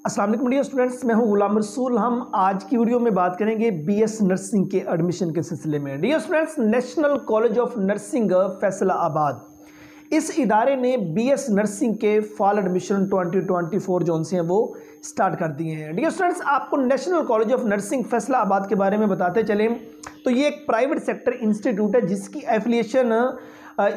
अस्सलाम वालेकुम dear students, मैं हूं गुलाम रसूल। हम आज की वीडियो में बात करेंगे बीएस नर्सिंग के एडमिशन के सिलसिले में। Dear students, national college of nursing Faisalabad, इस इदारे ने बीएस नर्सिंग के फॉल एडमिशन 2024 जो से हैं वो स्टार्ट कर दिए हैं। डियर स्टूडेंट्स, आपको national college of nursing Faisalabad के बारे में बताते चलें तो ये एक प्राइवेट सेक्टर इंस्टीट्यूट है जिसकी एफिलिएशन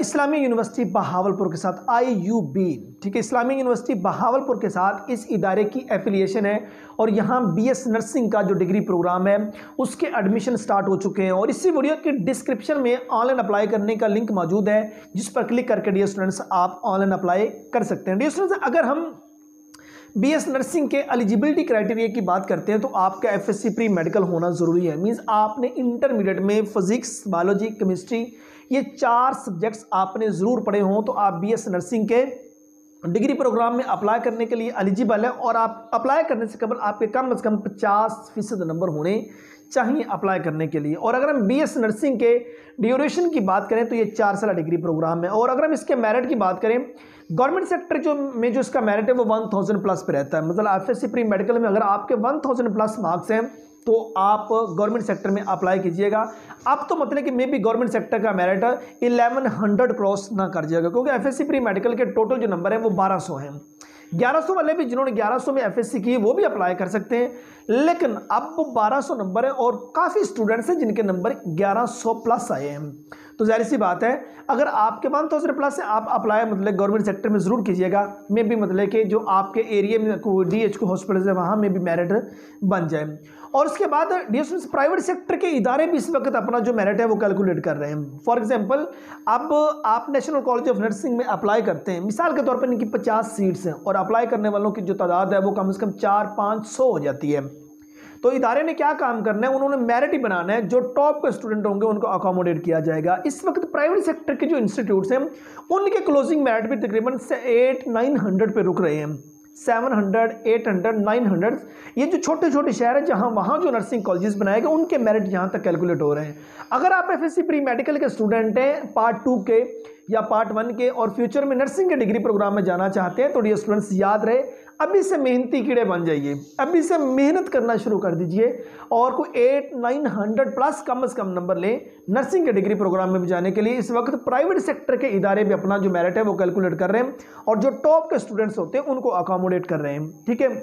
इस्लामी यूनिवर्सिटी बहावलपुर के साथ IUB, ठीक है, इस्लामी यूनिवर्सिटी बहावलपुर के साथ इस इदारे की एफिलिएशन है और यहाँ बीएस नर्सिंग का जो डिग्री प्रोग्राम है उसके एडमिशन स्टार्ट हो चुके हैं। और इसी वीडियो के डिस्क्रिप्शन में ऑनलाइन अप्लाई करने का लिंक मौजूद है जिस पर क्लिक करके डियर स्टूडेंट्स आप ऑनलाइन अप्लाई कर सकते हैं। डियर स्टूडेंट्स, अगर हम बीएस नर्सिंग के एलिजिबिलिटी क्राइटेरिया की बात करते हैं तो आपका FSC प्री मेडिकल होना ज़रूरी है। मींस आपने इंटरमीडिएट में फिजिक्स, बायोलॉजी, केमिस्ट्री ये 4 सब्जेक्ट्स आपने ज़रूर पढ़े हों तो आप बीएस नर्सिंग के डिग्री प्रोग्राम में अप्लाई करने के लिए एलिजिबल है। और आप अप्लाई करने से कबल आपके कम से कम 50% नंबर होने चाहिए अप्लाई करने के लिए। और अगर हम बीएस नर्सिंग के ड्यूरेशन की बात करें तो ये 4 साल डिग्री प्रोग्राम है। और अगर हम इसके मेरिट की बात करें, गवर्नमेंट सेक्टर जो इसका मेरिट है वो 1000 प्लस पे रहता है। मतलब FSC प्री मेडिकल में अगर आपके 1000 प्लस मार्क्स हैं तो आप गवर्नमेंट सेक्टर में अप्लाई कीजिएगा। अब तो मतलब कि मे बी गवर्नमेंट सेक्टर का मेरिट 1100 क्रॉस ना कर जाएगा, क्योंकि FSC प्री मेडिकल के टोटल जो नंबर है वो 1200 हैं। 1100 वाले भी जिन्होंने 1100 में FSC की वो भी अप्लाई कर सकते हैं, लेकिन अब वो 1200 नंबर है और काफ़ी स्टूडेंट्स हैं जिनके नंबर 1100 प्लस आए हैं। तो जाहिर सी बात है अगर आपके 1000 प्लस है आप अप्लाई मतलब गवर्नमेंट सेक्टर में ज़रूर कीजिएगा। मे भी मतलब कि जो आपके एरिया में DHQ हॉस्पिटल है वहाँ में भी मेरिट बन जाए। और उसके बाद डियर प्राइवेट सेक्टर के इदारे भी इस वक्त अपना जो मेरिट है वो कैलकुलेट कर रहे हैं। फॉर एग्जांपल, अब आप नेशनल कॉलेज ऑफ नर्सिंग में अप्लाई करते हैं, मिसाल के तौर पर इनकी 50 सीट्स हैं और अप्लाई करने वालों की जो तादाद है वो कम से कम 400-500 हो जाती है। तो इदारे ने क्या काम करना है, उन्होंने मेरिट ही बनाना है। जो टॉप के स्टूडेंट होंगे उनको अकोमोडेट किया जाएगा। इस वक्त प्राइवेट सेक्टर के जो इंस्टीट्यूट्स हैं उनके क्लोजिंग मेरिट भी तकरीबन 800-900 पे रुक रहे हैं। 700, 800, 900 ये जो छोटे छोटे शहर हैं जहां वहां जो नर्सिंग कॉलेजेस बनाए गए उनके मेरिट यहां तक कैलकुलेट हो रहे हैं। अगर आप FSC प्री मेडिकल के स्टूडेंट हैं पार्ट 2 के या पार्ट 1 के और फ्यूचर में नर्सिंग के डिग्री प्रोग्राम में जाना चाहते हैं तो डियर स्टूडेंट्स याद रहे, अभी से मेहनती कीड़े बन जाइए, अभी से मेहनत करना शुरू कर दीजिए और कोई 800-900 प्लस कम से कम नंबर लें नर्सिंग के डिग्री प्रोग्राम में भी जाने के लिए। इस वक्त प्राइवेट सेक्टर के इदारे भी अपना जो मेरिट है वो कैलकुलेट कर रहे हैं और जो टॉप के स्टूडेंट्स होते हैं उनको अकोमोडेट कर रहे हैं। ठीक है,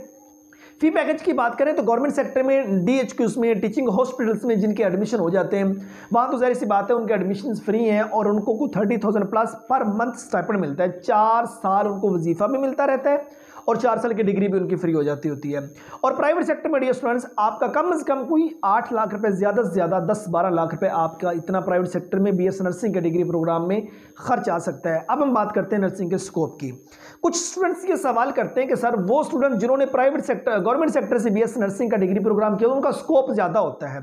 फी पैकेज की बात करें तो गवर्नमेंट सेक्टर में DHQs में, टीचिंग हॉस्पिटल्स में जिनके एडमिशन हो जाते हैं वहाँ तो जाहिर सी बात है उनके एडमिशन फ्री हैं और उनको कुछ 30,000 प्लस पर मंथ स्टाइपेंड मिलता है। 4 साल उनको वजीफा भी मिलता रहता है और 4 साल की डिग्री भी उनकी फ्री हो जाती होती है। और प्राइवेट सेक्टर में डियर स्टूडेंट्स आपका कम से कम कोई 8 लाख रुपए, ज़्यादा से ज़्यादा 10-12 लाख रुपए आपका इतना प्राइवेट सेक्टर में BS नर्सिंग के डिग्री प्रोग्राम में खर्च आ सकता है। अब हम बात करते हैं नर्सिंग के स्कोप की। कुछ स्टूडेंट्स ये सवाल करते हैं कि सर वो स्टूडेंट जिन्होंने गवर्नमेंट सेक्टर से BS नर्सिंग का डिग्री प्रोग्राम किया उनका स्कोप ज़्यादा होता है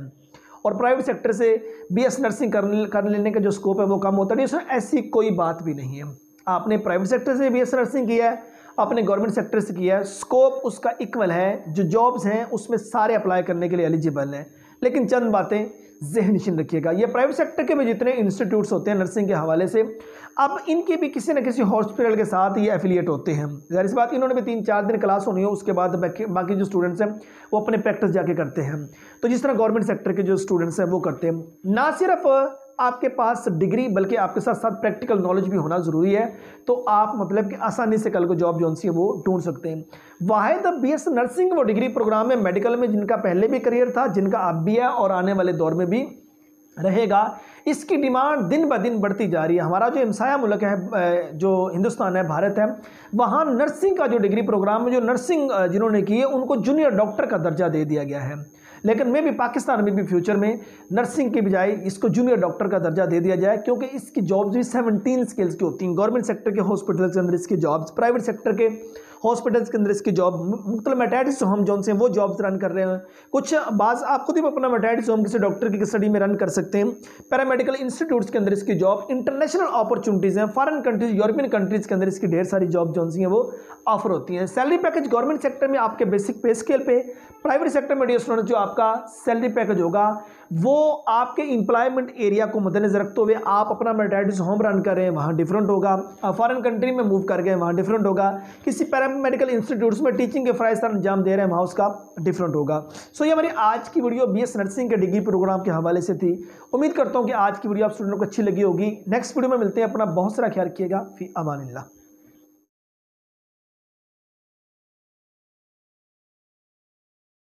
और प्राइवेट सेक्टर से BS नर्सिंग कर लेने का जो स्कोप है वो कम होता है। इसमें ऐसी कोई बात भी नहीं है। आपने प्राइवेट सेक्टर से BS नर्सिंग किया है, आपने गवर्नमेंट सेक्टर से किया है, स्कोप उसका इक्वल है। जो जॉब्स हैं उसमें सारे अप्लाई करने के लिए एलिजिबल हैं। लेकिन चंद बातें ज़हन नशीन रखिएगा, ये प्राइवेट सेक्टर के भी जितने इंस्टीट्यूट्स होते हैं नर्सिंग के हवाले से अब इनके भी किसी न किसी हॉस्पिटल के साथ ये एफिलिएट होते हैं। ज़ाहिर सी बात इन्होंने भी 3-4 दिन क्लास होनी हो, उसके बाद बाकी जो स्टूडेंट्स हैं वो अपने प्रैक्टिस जाके करते हैं। तो जिस तरह गवर्नमेंट सेक्टर के जो स्टूडेंट्स हैं वो करते हैं। ना सिर्फ आपके पास डिग्री बल्कि आपके साथ साथ प्रैक्टिकल नॉलेज भी होना ज़रूरी है, तो आप मतलब कि आसानी से कल को जॉब जो सी है वो ढूंढ सकते हैं। वाहिद BS नर्सिंग वो डिग्री प्रोग्राम है मेडिकल में जिनका पहले भी करियर था, जिनका अब भी है और आने वाले दौर में भी रहेगा। इसकी डिमांड दिन ब दिन बढ़ती जा रही है। हमारा जो हमसाया मुल्क है, जो हिंदुस्तान है, भारत है, वहाँ नर्सिंग का जो डिग्री प्रोग्राम है, जो नर्सिंग जिन्होंने की है उनको जूनियर डॉक्टर का दर्जा दे दिया गया है। लेकिन मैं भी पाकिस्तान में भी फ्यूचर में नर्सिंग के बजाय इसको जूनियर डॉक्टर का दर्जा दे दिया जाए, क्योंकि इसकी जॉब्स भी 17 स्किल्स की होती हैं। गवर्नमेंट सेक्टर के हॉस्पिटल्स के अंदर इसकी जॉब्स, प्राइवेट सेक्टर के हॉस्पिटल्स के अंदर इसकी जॉब, मुख्तलिफ मैटर्निटी होम जो से वो जॉब्स रन कर रहे हैं। कुछ बाज़ आप खुद ही अपना मैटर्निटी होम किसी डॉक्टर की स्टडी में रन कर सकते हैं। पैरामेडिकल इंस्टीट्यूट्स के अंदर इसकी जॉब, इंटरनेशनल अपॉर्चुनिटीज़ हैं, फॉरेन कंट्रीज, यूरोपियन कंट्रीज़ के अंदर इसकी ढेर सारी जॉब जो हैं वो ऑफर होती हैं। सैलरी पैकेज गवर्नमेंट सेक्टर में आपके बेसिक पे स्केल पे, प्राइवेट सेक्टर में डियर स्टूडेंट्स जो आपका सैलरी पैकेज होगा वो आपके एम्प्लॉयमेंट एरिया को मद्देनजर रखते हुए आप अपना मैटर्निटी होम रन कर रहे हैं वहाँ डिफरेंट होगा, फॉरेन कंट्री में मूव कर गए वहाँ डिफरेंट होगा, किसी मेडिकल इंस्टीट्यूट्स में टीचिंग के फ़राइज़ अंजाम दे रहे हैं वहाँ उसका डिफरेंट होगा। सो ये हमारी आज की वीडियो BS नर्सिंग के डिग्री प्रोग्राम के हवाले से थी। उम्मीद करता हूँ कि आज की वीडियो आप स्टूडेंटों को अच्छी लगी होगी। नेक्स्ट वीडियो में मिलते हैं। अपना बहुत सारा ख्याल रखिएगा। फी अमानिल्लाह।